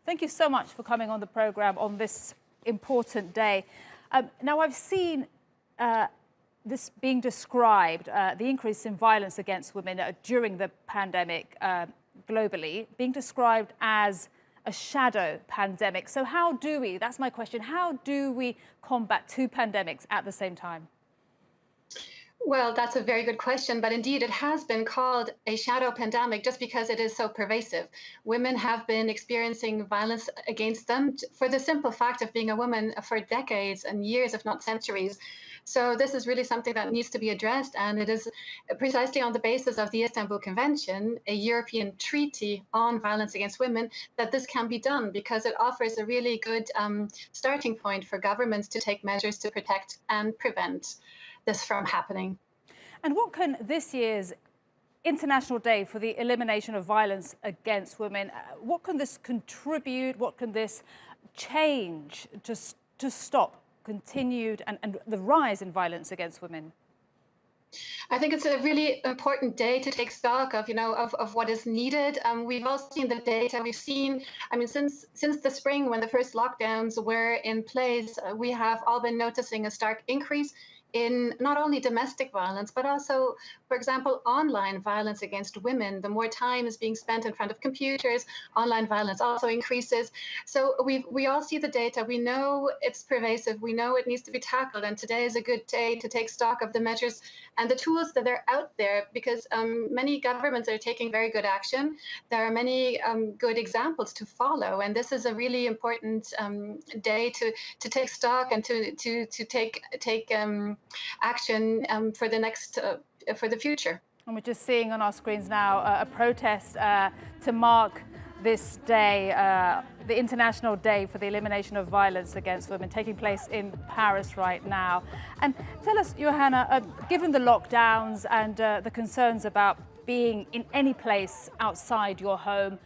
Thank you so much for coming on the programme on this important day. Now, I've seen this being described, the increase in violence against women during the pandemic globally, being described as a shadow pandemic. So how do we, that's my question, how do we combat two pandemics at the same time? Well, that's a very good question, but indeed it has been called a shadow pandemic just because it is so pervasive. Women have been experiencing violence against them for the simple fact of being a woman for decades and years, if not centuries. So this is really something that needs to be addressed, and it is precisely on the basis of the Istanbul Convention, a European treaty on violence against women, that this can be done because it offers a really good starting point for governments to take measures to protect and prevent this from happening. And what can this year's International Day for the Elimination of Violence against Women, what can this contribute, what can this change just to stop continued and the rise in violence against women? I think it's a really important day to take stock of, of what is needed. We've all seen the data. We've seen, since the spring when the first lockdowns were in place, we have all been noticing a stark increase in not only domestic violence, but also, for example, online violence against women. The more time is being spent in front of computers, online violence also increases. So we all see the data. We know it's pervasive. We know it needs to be tackled. And today is a good day to take stock of the measures and the tools that are out there, because many governments are taking very good action. There are many good examples to follow. And this is a really important day to take stock and to take action for the next for the future. And we're just seeing on our screens now a protest to mark this day, the International Day for the Elimination of Violence against Women, taking place in Paris right now. And tell us, Johanna, given the lockdowns and the concerns about being in any place outside your home,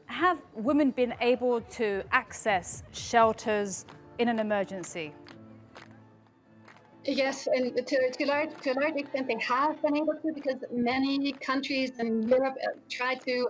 have women been able to access shelters in an emergency? Yes, and to a large extent they have been able to, because many countries in Europe try to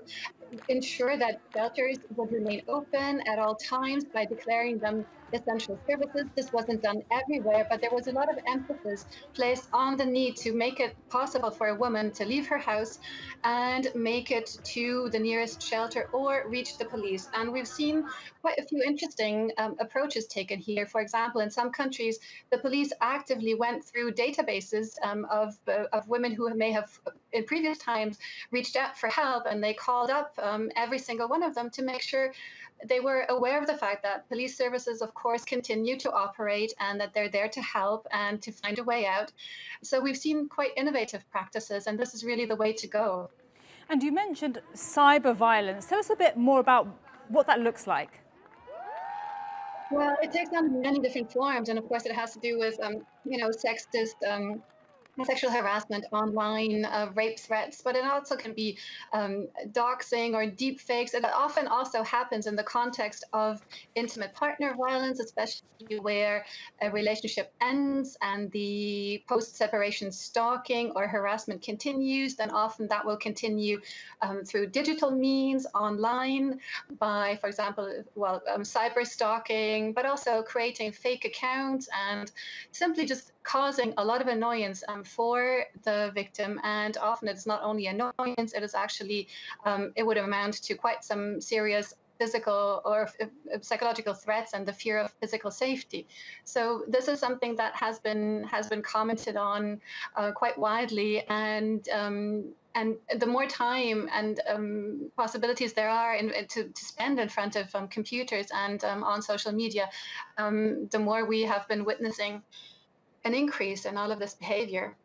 ensure that shelters would remain open at all times by declaring them essential services. This wasn't done everywhere, but there was a lot of emphasis placed on the need to make it possible for a woman to leave her house and make it to the nearest shelter or reach the police. And we've seen quite a few interesting approaches taken here. For example, in some countries, the police actively went through databases of women who may have in previous times reached out for help, and they called up every single one of them to make sure they were aware of the fact that police services, of course, continue to operate and that they're there to help and to find a way out. So we've seen quite innovative practices, and this is really the way to go. And you mentioned cyber violence. Tell us a bit more about what that looks like. Well, it takes on many different forms, and of course, it has to do with, sexist sexual harassment online, rape threats, but it also can be doxing or deep fakes. It often also happens in the context of intimate partner violence, especially where a relationship ends and the post-separation stalking or harassment continues. Then often that will continue through digital means, online, by, for example, cyber stalking, but also creating fake accounts and simply just causing a lot of annoyance for the victim. And often it's not only annoyance, it is actually, it would amount to quite some serious physical or psychological threats and the fear of physical safety. So this is something that has been commented on quite widely, and the more time and possibilities there are to spend in front of computers and on social media, the more we have been witnessing an increase in all of this behavior.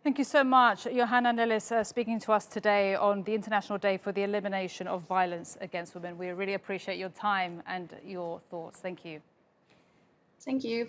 Thank you so much. Johanna, Nelles, speaking to us today on the International Day for the Elimination of Violence against Women. We really appreciate your time and your thoughts. Thank you. Thank you.